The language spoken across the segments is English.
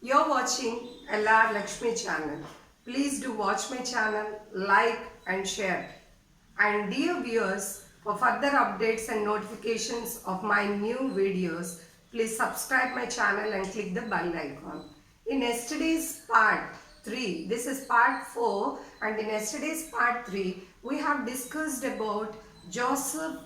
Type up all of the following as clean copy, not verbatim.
You're watching LR Lakshmi channel. Please do watch my channel, like and share. And dear viewers, for further updates and notifications of my new videos, please subscribe my channel and click the bell icon. In yesterday's part 3, this is part 4, and in yesterday's part 3, we have discussed about Joseph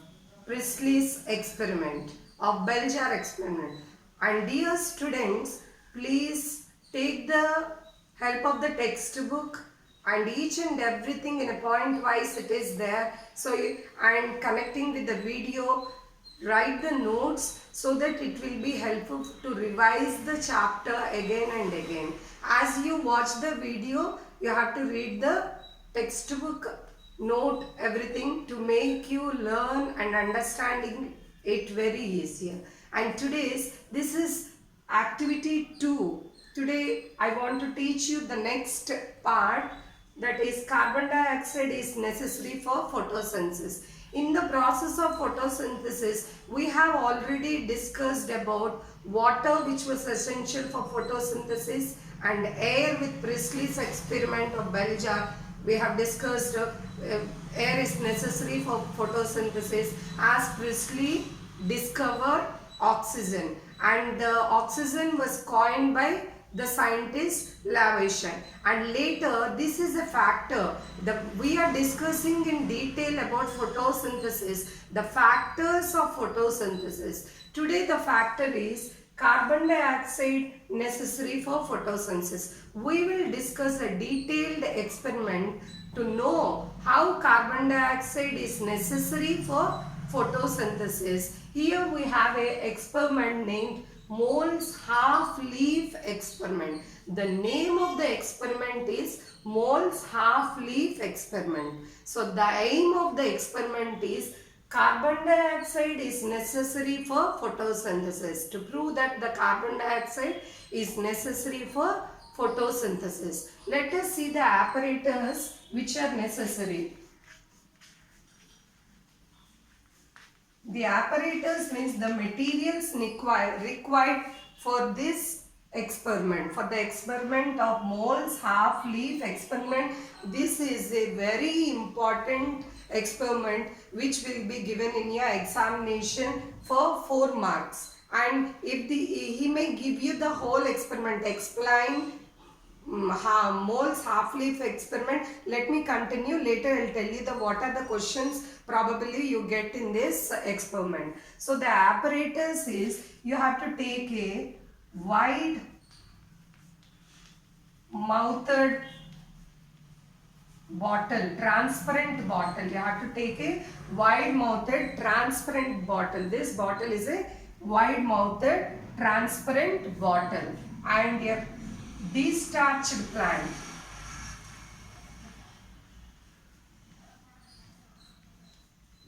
Priestley's experiment of bell jar experiment. And dear students, please take the help of the textbook, and each and everything in a point wise it is there. So and connecting with the video, write the notes so that it will be helpful to revise the chapter again and again. As you watch the video, you have to read the textbook, note everything to make you learn and understanding it very easier. And this is activity 2. Today I want to teach you the next part, that is carbon dioxide is necessary for photosynthesis. In the process of photosynthesis, we have already discussed about water, which was essential for photosynthesis, and air with Priestley's experiment of bell jar. We have discussed air is necessary for photosynthesis as Priestley discovered oxygen, and the oxygen was coined by the scientist Lavoisier. And later, this is a factor that we are discussing in detail about photosynthesis, the factors of photosynthesis. Today the factor is carbon dioxide necessary for photosynthesis. We will discuss a detailed experiment to know how carbon dioxide is necessary for photosynthesis. Here we have an experiment named Mole's half-leaf experiment. The name of the experiment is Mole's half-leaf experiment. So the aim of the experiment is carbon dioxide is necessary for photosynthesis. To prove that the carbon dioxide is necessary for photosynthesis, let us see the apparatus which are necessary. The apparatus means the materials required for this experiment, for the experiment of Mole's half-leaf experiment. This is a very important experiment which will be given in your examination for 4 marks. And if he may give you the whole experiment, explain Mole's half-leaf experiment. Let me continue. Later I will tell you what are the questions probably you get in this experiment. So the apparatus is, you have to take a wide mouthed bottle, transparent bottle. You have to take a wide mouthed transparent bottle. This bottle is a wide mouthed transparent bottle, and your de-starched plant.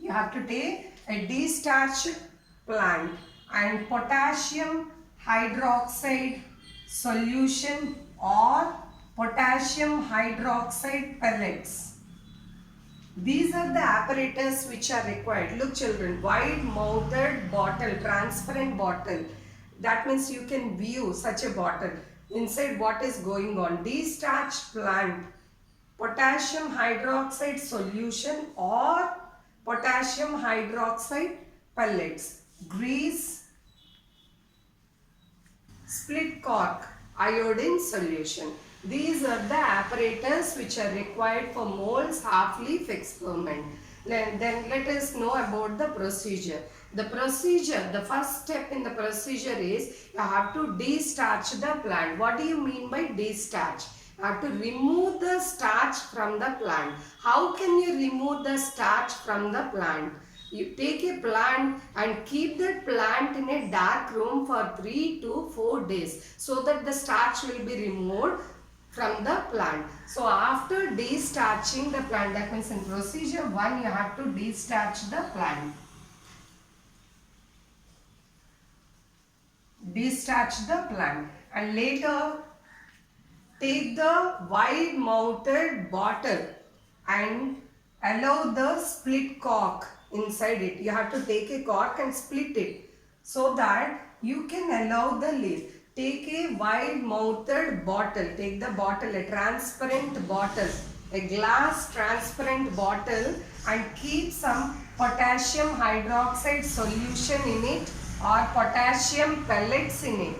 You have to take a de-starched plant and potassium hydroxide solution or potassium hydroxide pellets. These are the apparatus which are required. Look children, wide mouthed bottle, transparent bottle. That means you can view such a bottle. Inside what is going on? De-starched plant, potassium hydroxide solution or potassium hydroxide pellets, grease, split cork, iodine solution. These are the apparatus which are required for Mole's half-leaf experiment. Then let us know about the procedure. The procedure, the first step in the procedure is you have to de-starch the plant. What do you mean by de-starch? You have to remove the starch from the plant. How can you remove the starch from the plant? You take a plant and keep that plant in a dark room for 3 to 4 days so that the starch will be removed from the plant. So after de-starching the plant, that means in procedure 1 you have to de-starch the plant. De-starch the plant, and later take the wide mouthed bottle and allow the split cork inside it. You have to take a cork and split it so that you can allow the leaf. take a wide-mouthed bottle. Take the bottle, a transparent bottle, a glass transparent bottle, and keep some potassium hydroxide solution in it or potassium pellets in it.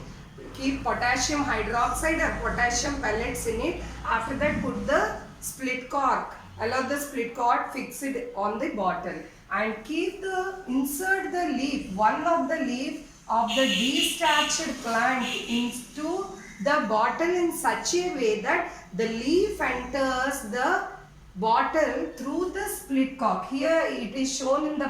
Keep potassium hydroxide or potassium pellets in it. After that, put the split cork. Allow the split cork, fix it on the bottle, and insert the leaf, one of the leaf of the destarched plant into the bottle in such a way that the leaf enters the bottle through the split cork. Here it is shown in the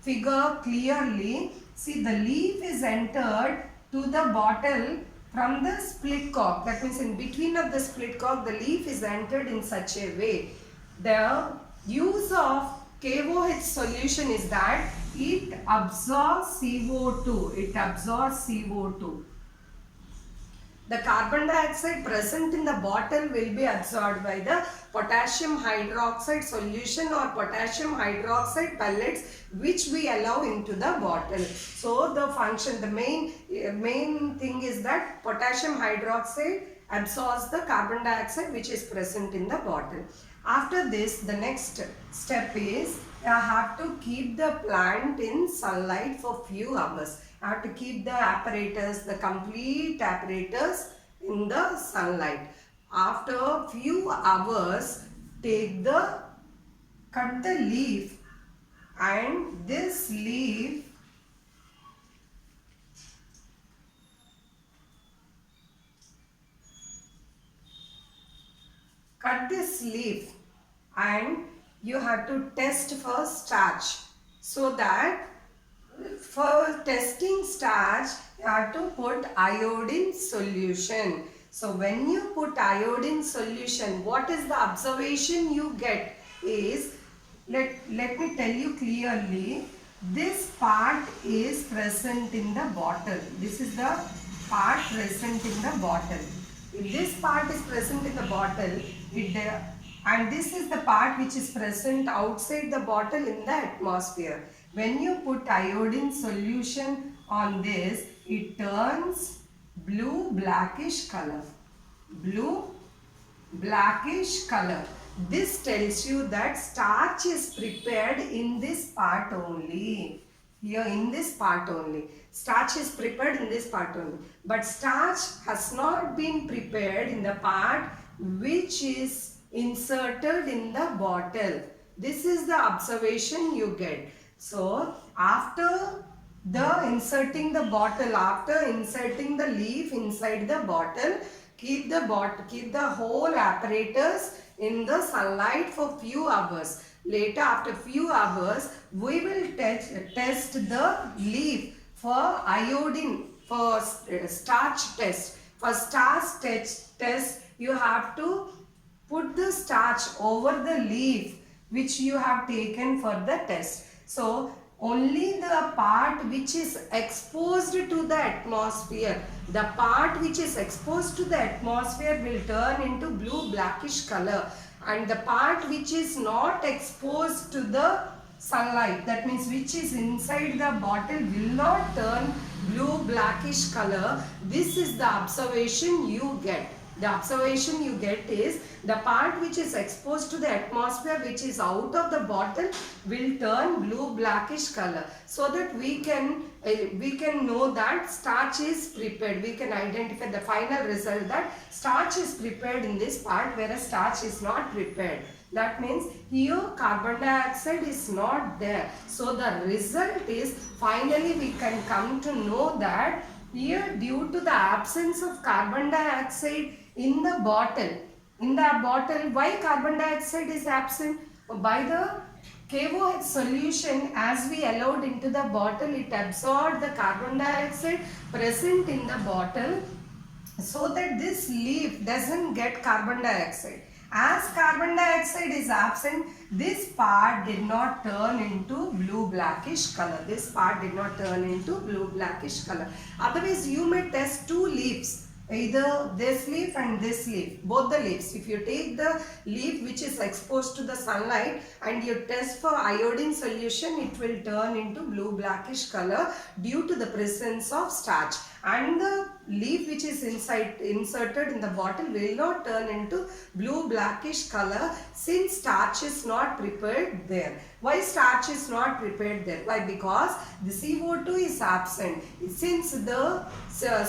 figure clearly. See, the leaf is entered to the bottle from the split cork. That means in between of the split cork, the leaf is entered in such a way. The use of KOH solution is that it absorbs CO2. It absorbs CO2. The carbon dioxide present in the bottle will be absorbed by the potassium hydroxide solution or potassium hydroxide pellets which we allow into the bottle. So the function, the main thing is that potassium hydroxide absorbs the carbon dioxide which is present in the bottle. After this, the next step is I have to keep the plant in sunlight for few hours. I have to keep the apparatus, the complete apparatus in the sunlight. After few hours, cut the leaf, and this leaf and you have to test for starch. So that for testing starch, you have to put iodine solution. So when you put iodine solution, what is the observation you get is, let me tell you clearly, this part is present in the bottle. This is the part present in the bottle. If this part is present in the bottle, and this is the part which is present outside the bottle in the atmosphere. When you put iodine solution on this, it turns blue blackish color. Blue blackish color. This tells you that starch is prepared in this part only. Here in this part only. Starch is prepared in this part only. But starch has not been prepared in the part which is inserted in the bottle. This is the observation you get. So after inserting the leaf inside the bottle, keep the whole apparatus in the sunlight for few hours. Later, after few hours, we will test the leaf for iodine, for starch test. For starch test, you have to put the starch over the leaf which you have taken for the test. So only the part which is exposed to the atmosphere, the part which is exposed to the atmosphere will turn into blue blackish color, and the part which is not exposed to the sunlight, that means which is inside the bottle, will not turn blue blackish color. This is the observation you get. The observation you get is the part which is exposed to the atmosphere, which is out of the bottle, will turn blue blackish color. So that we can know that starch is prepared. We can identify the final result that starch is prepared in this part, whereas starch is not prepared. That means here carbon dioxide is not there. So the result is, finally we can come to know that here, due to the absence of carbon dioxide in the bottle, why carbon dioxide is absent? By the KOH solution, as we allowed into the bottle, it absorbed the carbon dioxide present in the bottle, so that this leaf doesn't get carbon dioxide. As carbon dioxide is absent, this part did not turn into blue blackish color. This part did not turn into blue blackish color. Otherwise, you may test two leaves, either this leaf and this leaf, both the leaves. If you take the leaf which is exposed to the sunlight and you test for iodine solution, it will turn into blue blackish color due to the presence of starch. and the leaf which is inserted in the bottle will not turn into blue blackish color since starch is not prepared there. Why starch is not prepared there? Why? Because the CO2 is absent. Since the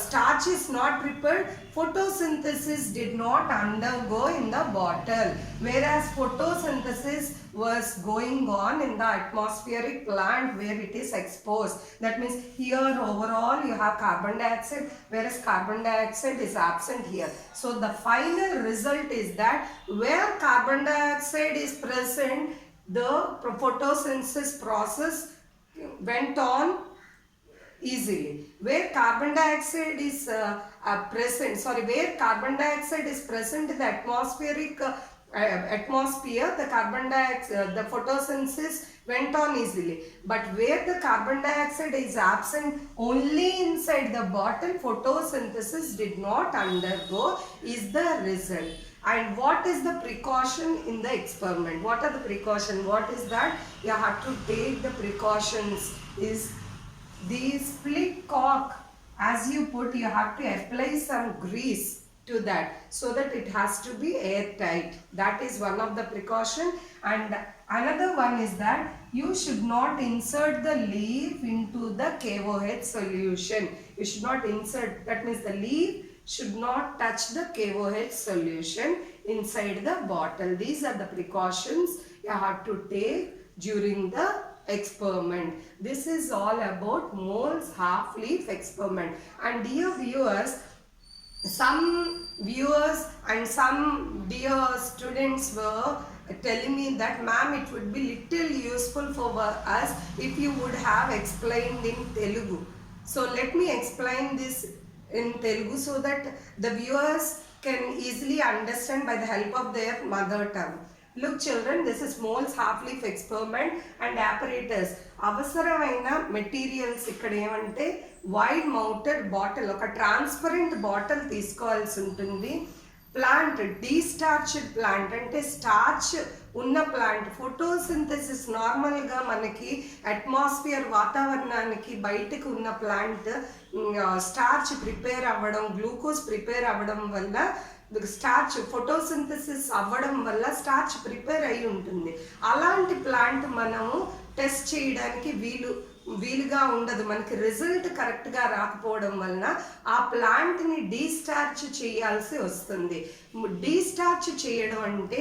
starch is not prepared, photosynthesis did not undergo in the bottle, whereas photosynthesis was going on in the atmospheric plant where it is exposed. That means here overall you have carbon dioxide, whereas carbon dioxide is absent here. So the final result is that where carbon dioxide is present, the photosynthesis process went on easily. Where carbon dioxide is where carbon dioxide is present in the atmospheric atmosphere, the photosynthesis went on easily. But where the carbon dioxide is absent only inside the bottle, photosynthesis did not undergo is the result. And what is the precaution in the experiment? What are the precautions? What is that? You have to take the precautions is the split cork. As you put, you have to apply some grease to that so that it has to be airtight. That is one of the precaution. And another one is that you should not insert the leaf into the KOH solution. You should not insert, that means the leaf should not touch the KOH solution inside the bottle. These are the precautions you have to take during the experiment. This is all about moles half-leaf experiment. And dear viewers, some viewers and some dear students were telling me that ma'am, it would be little useful for us if you would have explained in Telugu. So let me explain this in Telugu so that the viewers can easily understand by the help of their mother tongue. Look children, this is moles half-leaf experiment and apparatus. అవసరమైన materials ఇక్కడ ఏమంటే wide మౌటెడ్ bottle, ఒక transparent bottle తీసుకోవాల్సి ఉంటుంది. Plant, డీస్టార్చ్డ్ plant అంటే starch ఉన్న plant. Photosynthesis నార్మల్గా మనకి అట్మాస్ఫియర్ వాతావరణానికి బయటకు ఉన్న ప్లాంట్ స్టార్చ్ ప్రిపేర్ అవ్వడం, గ్లూకోజ్ ప్రిపేర్ అవ్వడం వల్ల స్టార్చ్ ఫోటోసింథసిస్ అవ్వడం వల్ల స్టార్చ్ ప్రిపేర్ అయి ఉంటుంది. అలాంటి ప్లాంట్ మనము టెస్ట్ చేయడానికి వీలుగా ఉండదు. మనకి రిజల్ట్ కరెక్ట్గా రాకపోవడం వలన ఆ ప్లాంట్ని డీస్టార్చ్ చేయాల్సి వస్తుంది. డీస్టార్చ్ చేయడం అంటే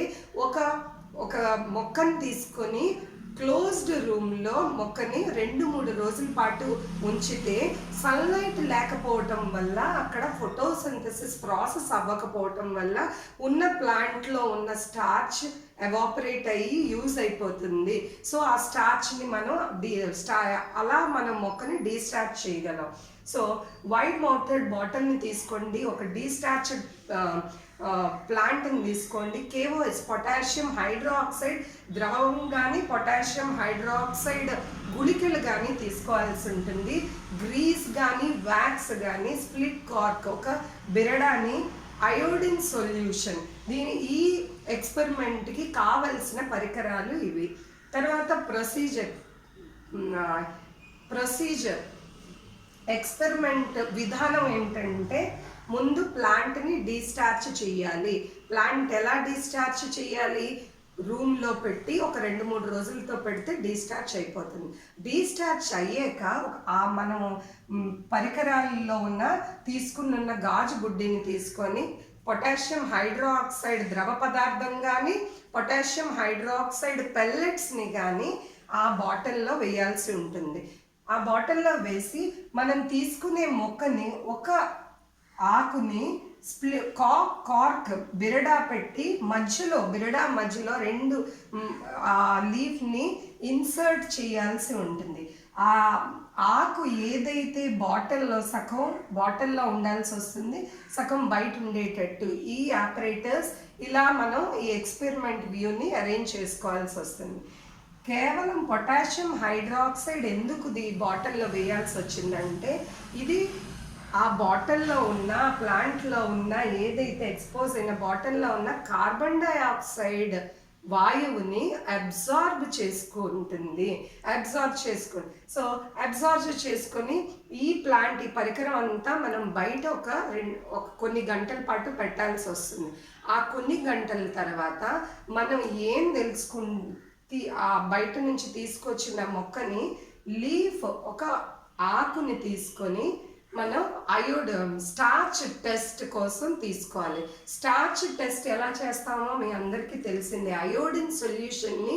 ఒక మొక్కను తీసుకొని క్లోజ్డ్ రూమ్లో మొక్కని 2-3 రోజుల పాటు ఉంచితే సన్లైట్ లేకపోవటం వల్ల అక్కడ ఫోటోసింథసిస్ ప్రాసెస్ అవ్వకపోవటం వల్ల ఉన్న ప్లాంట్లో ఉన్న స్టార్చ్ ఎవాపరేట్ అయ్యి యూజ్ అయిపోతుంది. సో ఆ స్టార్చ్ని మనం అలా మనం మొక్కని డీస్టార్చ్ చేయగలం. సో వైడ్ మౌటెడ్ బాటిల్ని తీసుకోండి, ఒక డీస్టార్చ్డ్ ప్లాంట్ని తీసుకోండి. KOH పొటాషియం హైడ్రాక్సైడ్ ద్రవం కానీ పొటాషియం హైడ్రాక్సైడ్ గుళికలు కానీ తీసుకోవాల్సి ఉంటుంది. గ్రీస్ కానీ వ్యాక్స్ కానీ స్ప్లిట్ కార్క్, ఒక బిరడాని, అయోడిన్ సొల్యూషన్. ఈ ఎక్స్పెరిమెంట్కి కావలసిన పరికరాలు ఇవి. తర్వాత ప్రొసీజర్ ఎక్స్పెరిమెంట్ విధానం ఏంటంటే ముందు ప్లాంట్ని డీస్టార్చ్ చేయాలి. ప్లాంట్ ఎలా డీస్టార్చ్ చేయాలి? రూమ్లో పెట్టి ఒక 2-3 రోజులతో పెడితే డీస్టార్చ్ అయిపోతుంది. డీస్టార్చ్ అయ్యాక మనం పరికరాల్లో తీసుకున్న గాజు బుడ్డిని తీసుకొని పొటాషియం హైడ్రాక్సైడ్ ద్రవ పదార్థం కానీ పొటాషియం హైడ్రాక్సైడ్ పెల్లెట్స్ని కానీ ఆ బాటిల్లో వేయాల్సి ఉంటుంది. ఆ బాటిల్లో వేసి మనం తీసుకునే మొక్కని ఒక ఆకుని కార్క్ బిరడా పెట్టి బిరడా మధ్యలో 2 లీఫ్ని ఇన్సర్ట్ చేయాల్సి ఉంటుంది. ఆ ఆకు ఏదైతే బాటిల్లో ఉండాల్సి వస్తుంది, సగం బయట ఉండేటట్టు ఈ ఆపరేటర్స్ ఇలా మనం ఈ ఎక్స్పెరిమెంట్ వ్యూని అరేంజ్ చేసుకోవాల్సి వస్తుంది. కేవలం పొటాషియం హైడ్రాక్సైడ్ ఎందుకు ఈ బాటిల్లో వేయాల్సి వచ్చిందంటే ఇది ఆ బాటిల్లో ఉన్న ప్లాంట్లో ఉన్న ఏదైతే ఎక్స్పోజ్ అయిన బాటిల్లో ఉన్న కార్బన్ డైఆక్సైడ్ వాయువుని అబ్జార్బ్ చేసుకుంటుంది. సో అబ్జార్బ్ చేసుకొని ఈ ప్లాంట్, ఈ పరికరం అంతా మనం బయట ఒక కొన్ని గంటల పాటు పెట్టాల్సి వస్తుంది. ఆ కొన్ని గంటల తర్వాత మనం ఏం ఆ బయట నుంచి తీసుకొచ్చిన మొక్కని లీఫ్, ఒక ఆకుని తీసుకొని మనం స్టార్చ్ టెస్ట్ కోసం తీసుకోవాలి. స్టార్చ్ టెస్ట్ ఎలా చేస్తామో మీ అందరికీ తెలిసిందే. అయోడిన్ సొల్యూషన్ని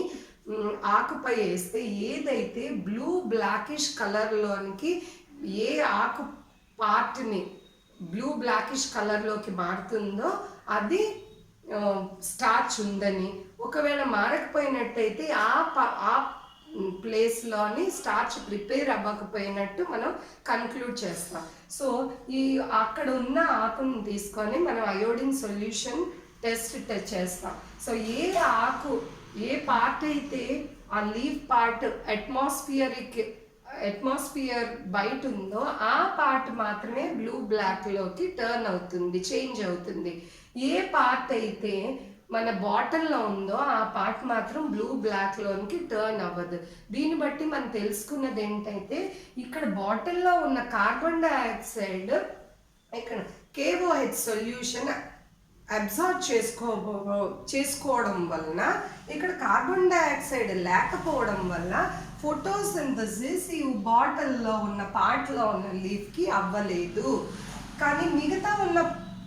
ఆకుపై వేస్తే ఏదైతే బ్లూ బ్లాకిష్ కలర్లోనికి, ఏ ఆకు పార్ట్ని బ్లూ బ్లాకిష్ కలర్లోకి మారుతుందో అది స్టార్చ్ ఉందని, ఒకవేళ మారకపోయినట్టయితే ఆ ప్లేస్లోని స్టార్చ్ ప్రిపేర్ అవ్వకపోయినట్టు మనం కన్క్లూడ్ చేస్తాం. సో అక్కడ ఉన్న ఆకుని తీసుకొని మనం అయోడిన్ సొల్యూషన్ టెస్ట్ చేస్తాం. సో ఏ పార్ట్ అయితే ఆ లీఫ్ పార్ట్ అట్మాస్ఫియర్ బయట ఉందో ఆ పార్ట్ మాత్రమే బ్లూ బ్లాక్లోకి టర్న్ అవుతుంది, చేంజ్ అవుతుంది. ఏ పార్ట్ అయితే మన బాటిల్లో ఉందో ఆ పార్ట్ మాత్రం బ్లూ బ్లాక్లోనికి టర్న్ అవ్వదు. దీన్ని బట్టి మనం తెలుసుకున్నది ఏంటంటే, ఇక్కడ బాటిల్లో ఉన్న కార్బన్ డైఆక్సైడ్ ఇక్కడ KOH సొల్యూషన్ అబ్జార్బ్ చేసుకోవడం వలన, ఇక్కడ కార్బన్ డైఆక్సైడ్ లేకపోవడం వల్ల ఫోటోసింథసిస్ ఈ బాటిల్లో ఉన్న పార్ట్లో ఉన్న లీఫ్కి అవ్వలేదు. కానీ మిగతా ఉన్న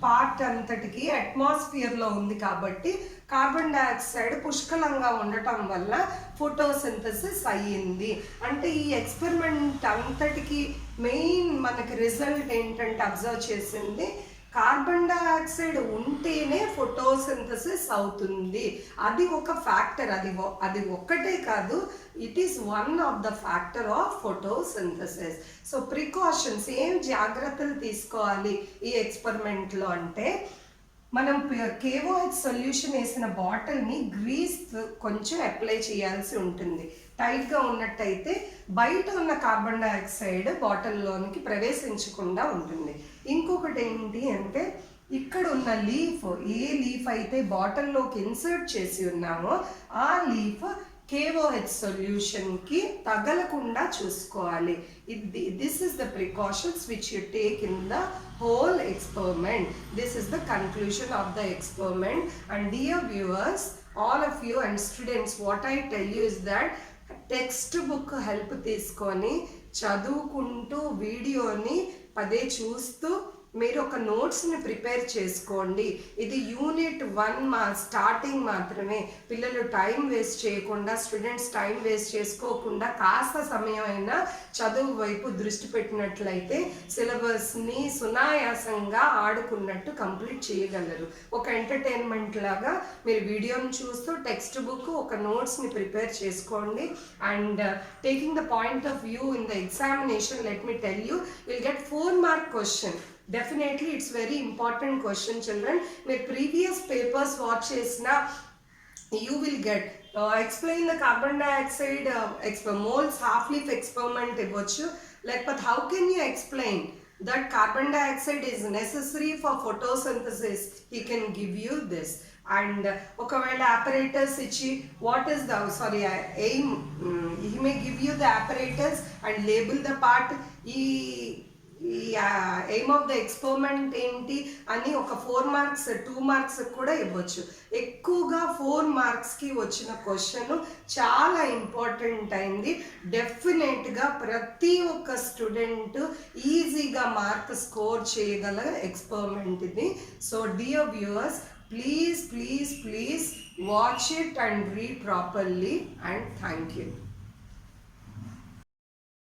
పార్ట్ అంతటికి అట్మాస్ఫియర్లో ఉంది కాబట్టి కార్బన్ డైఆక్సైడ్ పుష్కలంగా ఉండటం వల్ల ఫోటోసింథసిస్ అయ్యింది. అంటే ఈ ఎక్స్పెరిమెంట్ అంతటికి మెయిన్ మనకి రిజల్ట్ ఏంటంటే, అబ్జర్వ్ చేసింది కార్బన్ డైఆక్సైడ్ ఉంటేనే ఫోటోసింథసిస్ అవుతుంది. అది ఒక ఫ్యాక్టర్. అది ఒక్కటే కాదు, it is one of the factor of photosynthesis. So precautions, ఏం జాగ్రత్తలు తీసుకోవాలి ఈ ఎక్స్పెరిమెంట్లో అంటే, మనం KOH సొల్యూషన్ వేసిన బాటిల్ని గ్రీస్ కొంచెం అప్లై చేయాల్సి ఉంటుంది. టైట్గా ఉన్నట్టయితే బయట ఉన్న కార్బన్ డైఆక్సైడ్ బాటిల్లోనికి ప్రవేశించకుండా ఉంటుంది. ఇంకొకటి ఏంటి అంటే, ఇక్కడ ఉన్న లీఫ్, ఏ లీఫ్ అయితే బాటిల్లోకి ఇన్సర్ట్ చేసి ఉన్నామో ఆ లీఫ్ KOH సొల్యూషన్కి తగలకుండా చూసుకోవాలి. This is the precautions which you take in the whole experiment. This is the conclusion of the experiment. And dear viewers, all of you and students, what I tell you is that text book help తీసుకొని చదువుకుంటూ వీడియోని పదే చూస్తూ మీరు ఒక నోట్స్ని prepare చేసుకోండి. ఇది unit 1 starting మాత్రమే. పిల్లలు టైం వేస్ట్ చేయకుండా, స్టూడెంట్స్ టైం వేస్ట్ చేసుకోకుండా కాస్త సమయం అయినా చదువు వైపు దృష్టి పెట్టినట్లయితే సిలబస్ని సునాయాసంగా ఆడుకున్నట్టు కంప్లీట్ చేయగలరు. ఒక ఎంటర్టైన్మెంట్ లాగా మీరు వీడియోని చూస్తూ టెక్స్ట్ బుక్, ఒక నోట్స్ని ప్రిపేర్ చేసుకోండి. And taking the point of view in the examination, let me tell you, will get 4 mark question. Definitely it's very important question, children. My previous papers watch chesna, you will get explain the carbon dioxide moles half leaf experiment ivochu. But how can you explain that carbon dioxide is necessary for photosynthesis? He can give you this. And okavela apparatus ichi, what is the aim, he may give you the apparatus and label the part. Aim of the experiment ఏంటి అని ఒక 4 marks 2 marks కూడా ఇవ్వచ్చు. ఎక్కువగా 4 marksకి వచ్చిన question చాలా important అయింది. డెఫినెట్గా ప్రతి ఒక్క స్టూడెంట్ ఈజీగా మార్క్ స్కోర్ చేయగల ఎక్స్పెరిమెంట్ ఇది. So dear viewers, please watch it and read properly, and thank you.